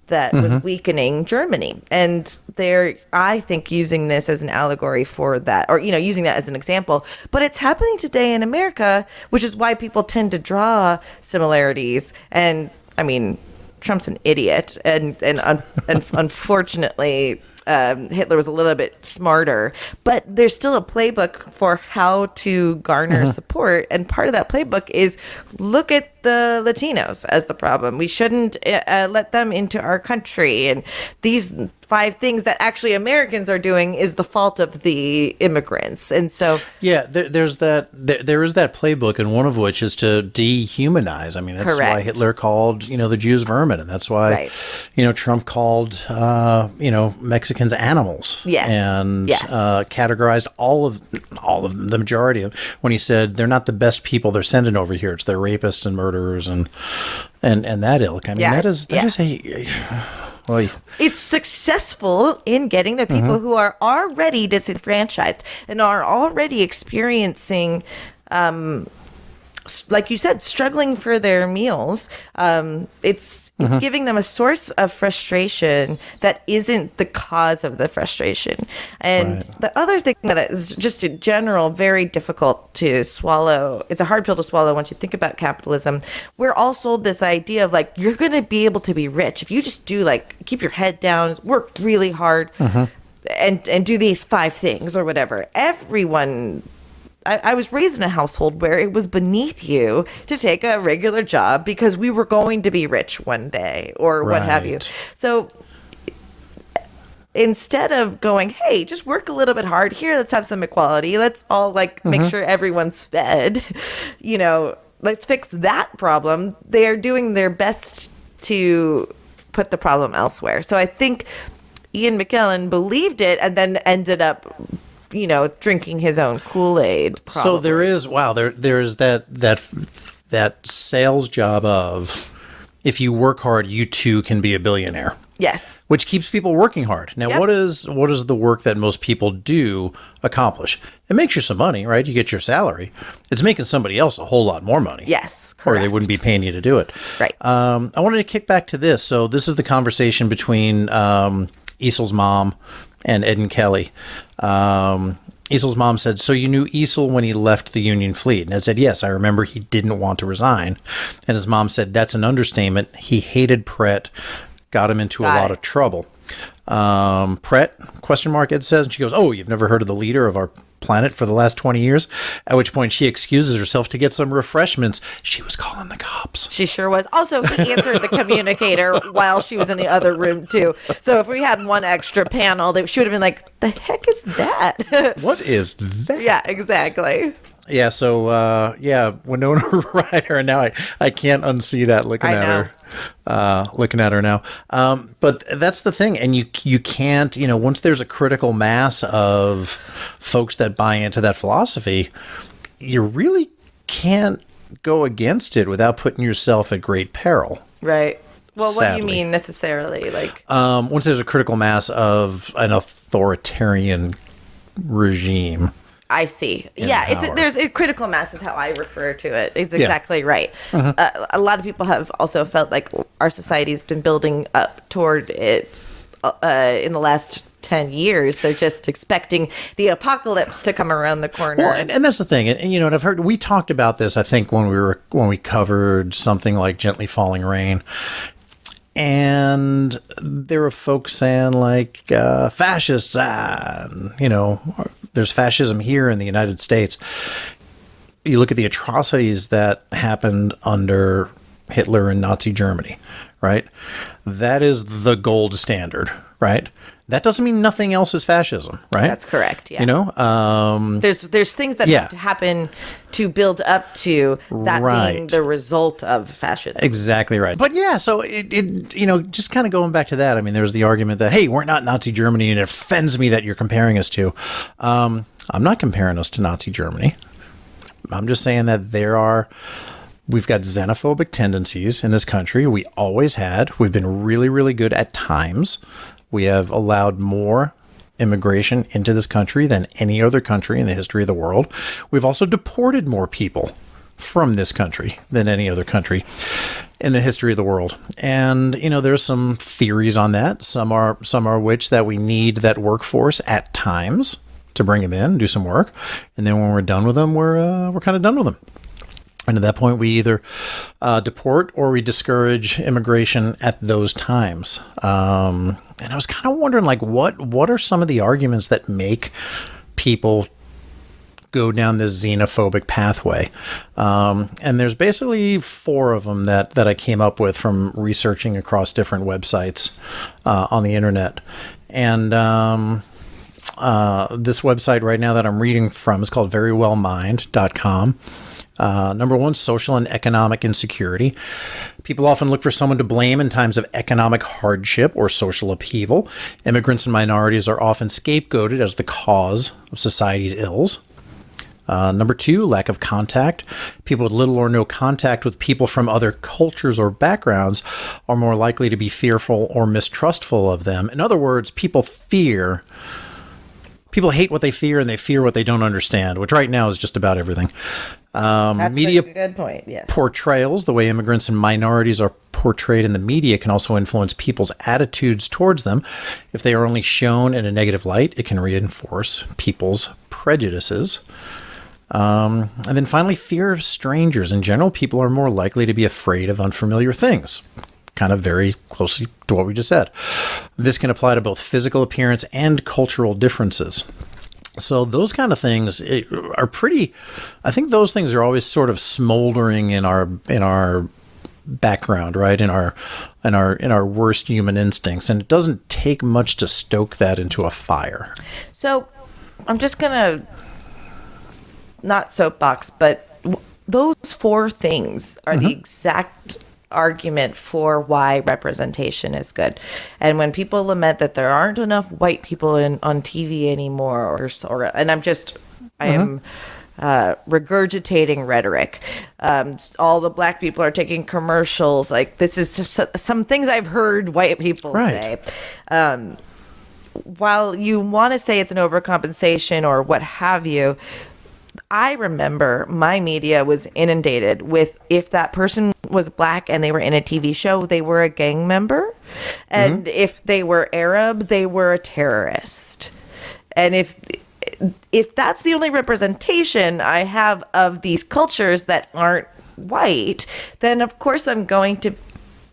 that was weakening Germany. And they're, I think, using this as an allegory for that, or, using that as an example. But it's happening today in America, which is why people tend to draw similarities. And, I mean, Trump's an idiot, and unfortunately, Hitler was a little bit smarter, but there's still a playbook for how to garner support, and part of that playbook is look at the Latinos as the problem. We shouldn't let them into our country, and these 5 things that actually Americans are doing is the fault of the immigrants. And so there is that playbook, and one of which is to dehumanize. I mean, that's why Hitler called the Jews vermin, and that's why Trump called Mexicans animals. Yes. And categorized all of them, the majority of them, when he said they're not the best people they're sending over here. It's their rapists and murderers and that ilk. I mean, that is a well, it's successful in getting the people who are already disenfranchised and are already experiencing, like you said, struggling for their meals. It's giving them a source of frustration that isn't the cause of the frustration. And the other thing that is just in general very difficult to swallow, it's a hard pill to swallow once you think about capitalism. We're all sold this idea of like, you're going to be able to be rich if you just do keep your head down, work really hard, and do these 5 things or whatever. Everyone... I was raised in a household where it was beneath you to take a regular job because we were going to be rich one day or what have you. So instead of going, hey, just work a little bit hard here, let's have some equality, let's all make sure everyone's fed, let's fix that problem. They are doing their best to put the problem elsewhere. So I think Ian McKellen believed it and then ended up drinking his own Kool-Aid. Probably. So there is that sales job of, if you work hard, you too can be a billionaire. Yes. Which keeps people working hard. Now, what is the work that most people do accomplish? It makes you some money, right? You get your salary. It's making somebody else a whole lot more money. Yes, correct. Or they wouldn't be paying you to do it. Right. I wanted to kick back to this. So this is the conversation between Easel's mom and Ed and Kelly. Easel's mom said, so you knew Easel when he left the Union fleet? And Ed said, yes, I remember he didn't want to resign. And his mom said, that's an understatement. He hated Pret, got him into a lot of trouble. Pret, ? Ed says, and she goes, oh, you've never heard of the leader of our planet for the last 20 years? At which point she excuses herself to get some refreshments. She was calling the cops. She sure was. Also, he answered the communicator while she was in the other room, too. So if we had one extra panel, she would have been like, the heck is that? What is that? Yeah, exactly. Yeah, so, Winona Ryder, and now I can't unsee that looking at her. Looking at her now. But that's the thing. And you can't, once there's a critical mass of folks that buy into that philosophy, you really can't go against it without putting yourself at great peril. Right. Well, Sadly. What do you mean necessarily? Once there's a critical mass of an authoritarian regime. I see. Yeah, there's a critical mass is how I refer to it. It's exactly right. A lot of people have also felt like our society's been building up toward it in the last 10 years. They're just expecting the apocalypse to come around the corner. Well, and that's the thing. And I've heard, we talked about this, I think, when we covered something like Gently Falling Rain. And there were folks saying fascists, there's fascism here in the United States. You look at the atrocities that happened under Hitler and Nazi Germany, right? That is the gold standard, right? That doesn't mean nothing else is fascism, right? That's correct. Yeah. You know, there's things that have to happen to build up to that being the result of fascism. Exactly right. But yeah, so it just kind of going back to that. I mean, there's the argument that, hey, we're not Nazi Germany, and it offends me that you're comparing us to. I'm not comparing us to Nazi Germany. I'm just saying that we've got xenophobic tendencies in this country. We always had. We've been really, really good at times. We have allowed more immigration into this country than any other country in the history of the world. We've also deported more people from this country than any other country in the history of the world. And, there's some theories on that. Some are which that we need that workforce at times to bring them in, do some work. And then when we're done with them, we're kind of done with them. And at that point, we either deport or we discourage immigration at those times. And I was kind of wondering, what are some of the arguments that make people go down this xenophobic pathway? And there's basically 4 of them that I came up with from researching across different websites on the internet. And this website right now that I'm reading from is called verywellmind.com. Number 1, social and economic insecurity. People often look for someone to blame in times of economic hardship or social upheaval. Immigrants and minorities are often scapegoated as the cause of society's ills. Number 2, lack of contact. People with little or no contact with people from other cultures or backgrounds are more likely to be fearful or mistrustful of them. In other words, people hate what they fear, and they fear what they don't understand, which right now is just about everything. That's media a good point, yes. Portrayals, the way immigrants and minorities are portrayed in the media, can also influence people's attitudes towards them. If they are only shown in a negative light, it can reinforce people's prejudices. And then finally, fear of strangers. In general, people are more likely to be afraid of unfamiliar things. Kind of very closely to what we just said. This can apply to both physical appearance and cultural differences. So those kind of things are pretty. I think those things are always sort of smoldering in our background, right? In our worst human instincts, and it doesn't take much to stoke that into a fire. So I'm just gonna not soapbox, but those 4 things are the exact argument for why representation is good. And when people lament that there aren't enough white people on TV anymore, I am regurgitating rhetoric. All the black people are taking commercials. Like, this is just some things I've heard white people say. While you want to say it's an overcompensation or what have you, I remember my media was inundated with, if that person was black and they were in a TV show, they were a gang member. And if they were Arab, they were a terrorist. And if that's the only representation I have of these cultures that aren't white, then of course I'm going to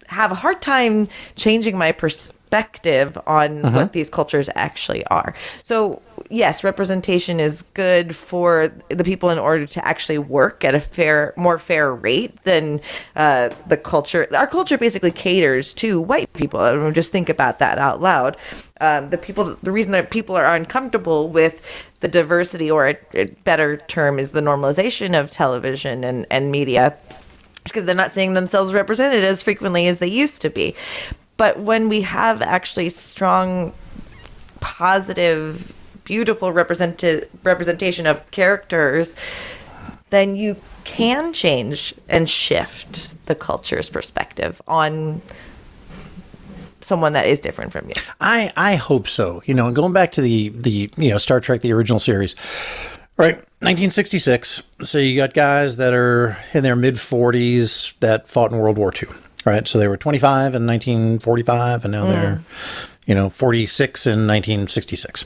have a hard time changing my perspective on what these cultures actually are. So yes, representation is good for the people in order to actually work at a more fair rate than the culture. Our culture basically caters to white people. I mean, just think about that out loud. The reason that people are uncomfortable with the diversity, or a better term is the normalization of television and media, is because they're not seeing themselves represented as frequently as they used to be. But when we have actually strong, positive, beautiful representation of characters, then you can change and shift the culture's perspective on someone that is different from you. I hope so. And going back to the Star Trek, the original series, right? 1966. So you got guys that are in their mid 40s that fought in World War II, right? So they were 25 in 1945, and now they're, 46 in 1966.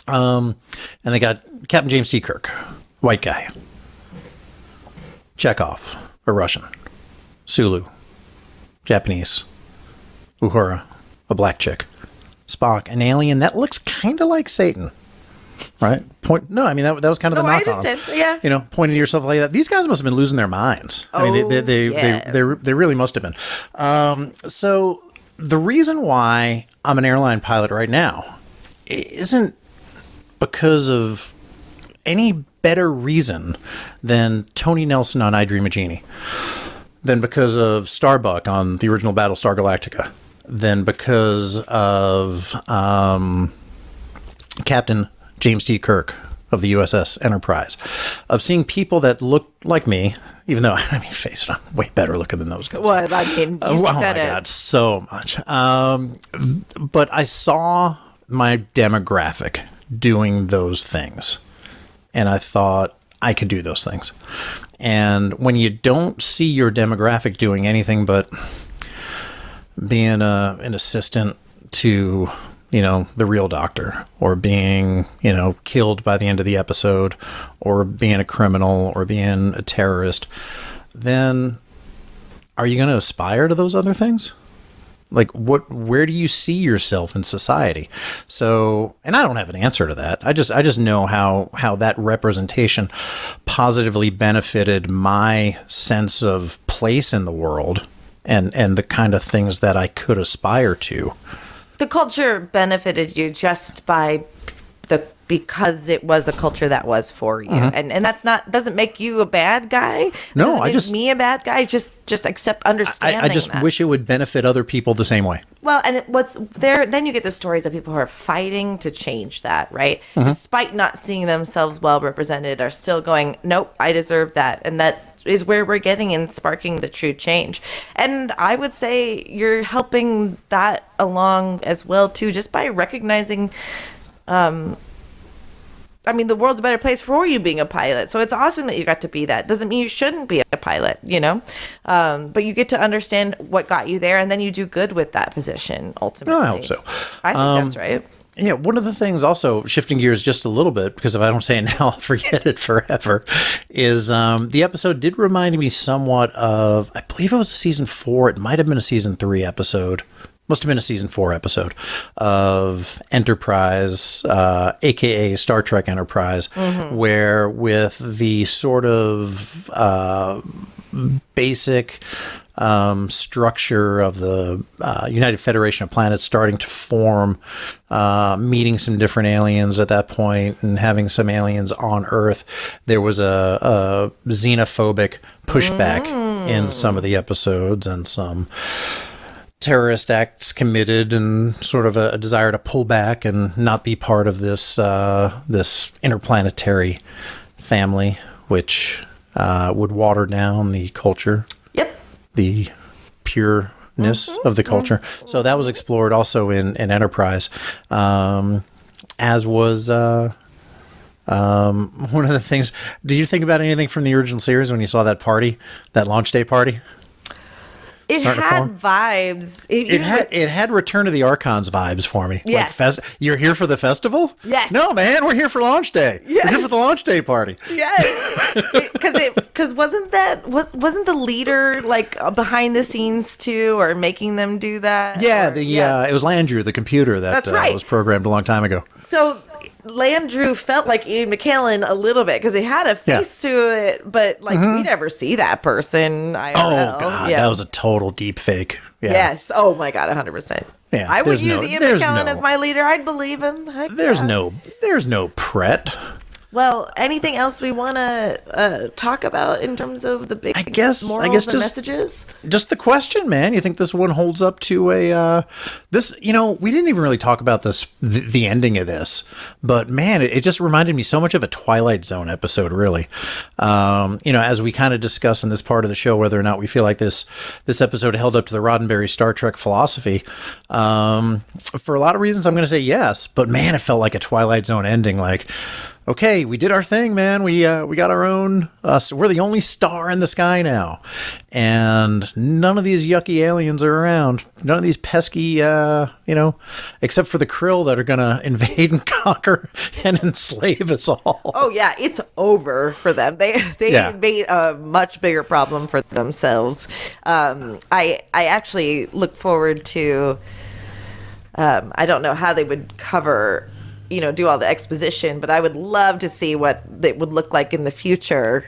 And they got Captain James T. Kirk, white guy. Chekhov, a Russian. Sulu, Japanese. Uhura, a black chick. Spock, an alien that looks kind of like Satan. Right? That was kind of the knock on him. Yeah. Pointing to yourself like that. These guys must have been losing their minds. They really must have been. So the reason why I'm an airline pilot right now isn't because of any better reason than Tony Nelson on I Dream of Jeannie, than because of Starbuck on the original Battlestar Galactica, than because of Captain James T. Kirk of the USS Enterprise, of seeing people that look like me, even though, I mean, face it, I'm way better looking than those guys. What? I mean, you oh my said it. God, so much. But I saw my demographic doing those things, and I thought I could do those things. And when you don't see your demographic doing anything but being an assistant to, the real doctor, or being, killed by the end of the episode, or being a criminal, or being a terrorist, then are you going to aspire to those other things? Like, where do you see yourself in society? So, and I don't have an answer to that. I just know how that representation positively benefited my sense of place in the world and the kind of things that I could aspire to. The culture benefited you just because it was a culture that was for you, and that's doesn't make you a bad guy. No, I just me a bad guy. Just accept understanding. I just wish it would benefit other people the same way. Well, and what's there? Then you get the stories of people who are fighting to change that, right? Despite not seeing themselves well represented, are still going, nope, I deserve that, and that is where we're getting and sparking the true change. And I would say you're helping that along as well too, just by recognizing. I mean, the world's a better place for you being a pilot. So it's awesome that you got to be that. Doesn't mean you shouldn't be a pilot, but you get to understand what got you there, and then you do good with that position ultimately. I hope so. I think that's right. Yeah, one of the things also, shifting gears just a little bit, because if I don't say it now, I'll forget it forever, is the episode did remind me somewhat of, I believe it was season 4. It might have been a season 3 episode. Must have been a season 4 episode of Enterprise, aka Star Trek Enterprise, where with the sort of basic structure of the United Federation of Planets starting to form, meeting some different aliens at that point, and having some aliens on Earth, there was a xenophobic pushback in some of the episodes, and some terrorist acts committed, and sort of a desire to pull back and not be part of this this interplanetary family, which would water down the culture. Yep. The pureness of the culture. So that was explored also in Enterprise, as was one of the things. Did you think about anything from the original series when you saw that party, that launch day party? It had vibes. It had Return to the Archons vibes for me. Yes. Like you're here for the festival? Yes. No, man, we're here for launch day. Yes. We're here for the launch day party. Yes. Because wasn't the leader like behind the scenes too, or making them do that? Yeah, it was Landrew, the computer that That's right. Was programmed a long time ago. So Landrew felt like Ian McKellen a little bit, because he had a face to it, but we never see that person. IRL. Oh God, that was a total deep fake. Yeah. Yes. Oh my God, 100%. Yeah, I would use Ian McKellen as my leader. I'd believe him. There's no Pret. Well, anything else we want to talk about in terms of the big morals and messages? Just the question, man. You think this one holds up to this? We didn't even really talk about the ending of this, but man, it just reminded me so much of a Twilight Zone episode, really. As we kind of discuss in this part of the show, whether or not we feel like this episode held up to the Roddenberry Star Trek philosophy. For a lot of reasons, I'm going to say yes, but man, it felt like a Twilight Zone ending. Like, okay, we did our thing, man. We got our own. We're the only star in the sky now, and none of these yucky aliens are around. None of these pesky, except for the Krill that are gonna invade and conquer and enslave us all. Oh yeah, it's over for them. They made a much bigger problem for themselves. I actually look forward to. I don't know how they would cover. Do all the exposition, but I would love to see what it would look like in the future.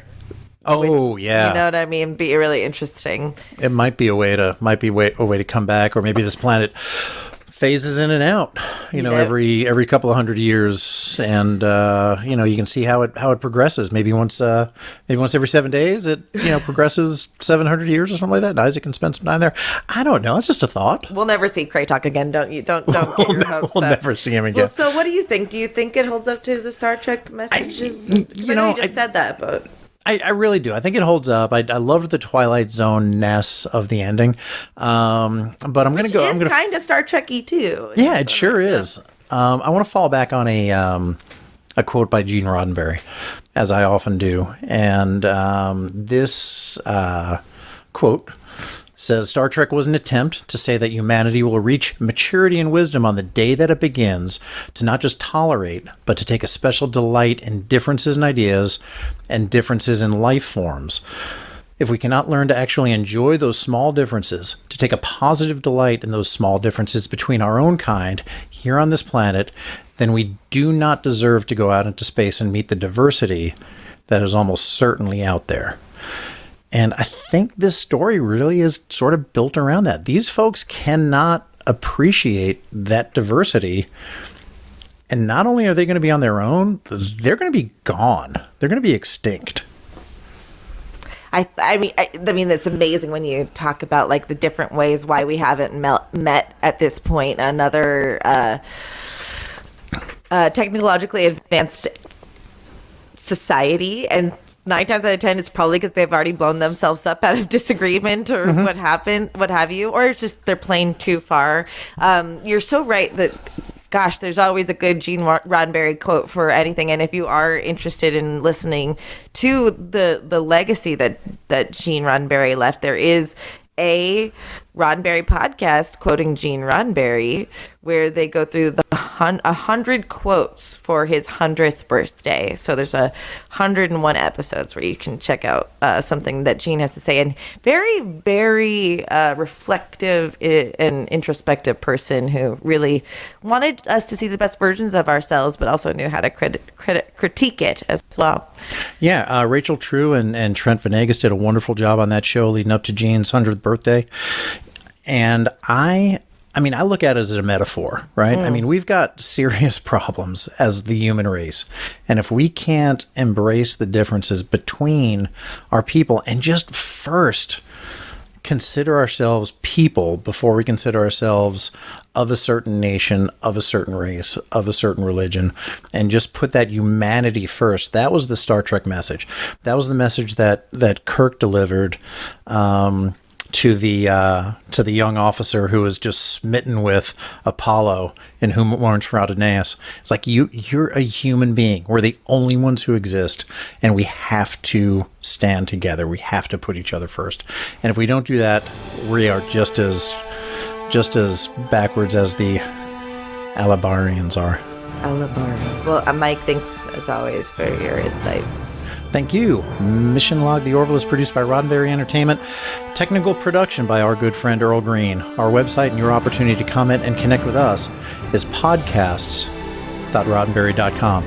Oh, yeah. You know what I mean? Be really interesting. It might be a way to come back, or maybe this planet phases in and out, every couple of 100 years, and you can see how it progresses. Maybe once every 7 days, it progresses 700 years or something like that. And Isaac can spend some time there. I don't know. It's just a thought. We'll never see Kraytok again. Don't get your hopes We'll up. never see him again. Well, so what do you think? Do you think it holds up to the Star Trek messages? I know you just said that, but. I really do. I think it holds up. I loved the Twilight Zone-ness of the ending. But I'm going to go. It's kind of Star Trek-y too. Yeah, it sure is. I want to fall back on a quote by Gene Roddenberry, as I often do. And this quote says, Star Trek was an attempt to say that humanity will reach maturity and wisdom on the day that it begins to not just tolerate, but to take a special delight in differences in ideas and differences in life forms. If we cannot learn to actually enjoy those small differences, to take a positive delight in those small differences between our own kind here on this planet, then we do not deserve to go out into space and meet the diversity that is almost certainly out there. And I think this story really is sort of built around that. These folks cannot appreciate that diversity. And not only are they going to be on their own, they're going to be gone. They're going to be extinct. I mean, it's amazing when you talk about like the different ways why we haven't met at this point. Another technologically advanced society, and 9 times out of 10, it's probably because they've already blown themselves up out of disagreement or what have you, or it's just they're playing too far. You're so right that, gosh, there's always a good Gene Roddenberry quote for anything. And if you are interested in listening to the legacy that Gene Roddenberry left, there is a Roddenberry podcast quoting Gene Roddenberry, where they go through 100 quotes for his 100th birthday. So there's 101 episodes where you can check out something that Gene has to say. And very, very reflective and introspective person who really wanted us to see the best versions of ourselves, but also knew how to critique it as well. Yeah, Rachel True and Trent Venegas did a wonderful job on that show leading up to Gene's 100th birthday. And I look at it as a metaphor, right? I mean, we've got serious problems as the human race. And if we can't embrace the differences between our people and just first consider ourselves people before we consider ourselves of a certain nation, of a certain race, of a certain religion, and just put that humanity first. That was the Star Trek message. That was the message that Kirk delivered to the young officer who was just smitten with Apollo, in whom mourns for Adonais. It's like, you're a human being. We're the only ones who exist, and we have to stand together. We have to put each other first. And if we don't do that, we are just as backwards as the Alabarians are. Alabarians. Well, Mike, thanks as always for your insight. Thank you. Mission Log The Orville is produced by Roddenberry Entertainment. Technical production by our good friend Earl Green. Our website and your opportunity to comment and connect with us is podcasts.roddenberry.com.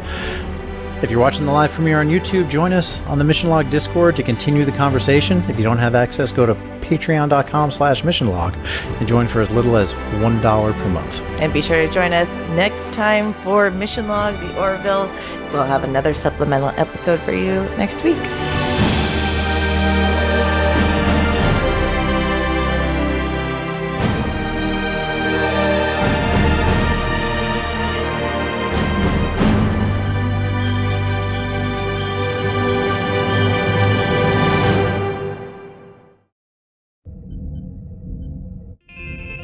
If you're watching the live premiere on YouTube, join us on the Mission Log Discord to continue the conversation. If you don't have access, go to patreon.com/missionlog and join for as little as $1 per month. And be sure to join us next time for Mission Log The Orville. We'll have another supplemental episode for you next week.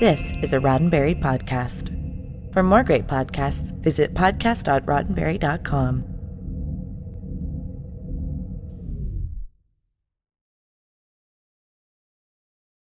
This is a Roddenberry podcast. For more great podcasts, visit podcast.roddenberry.com.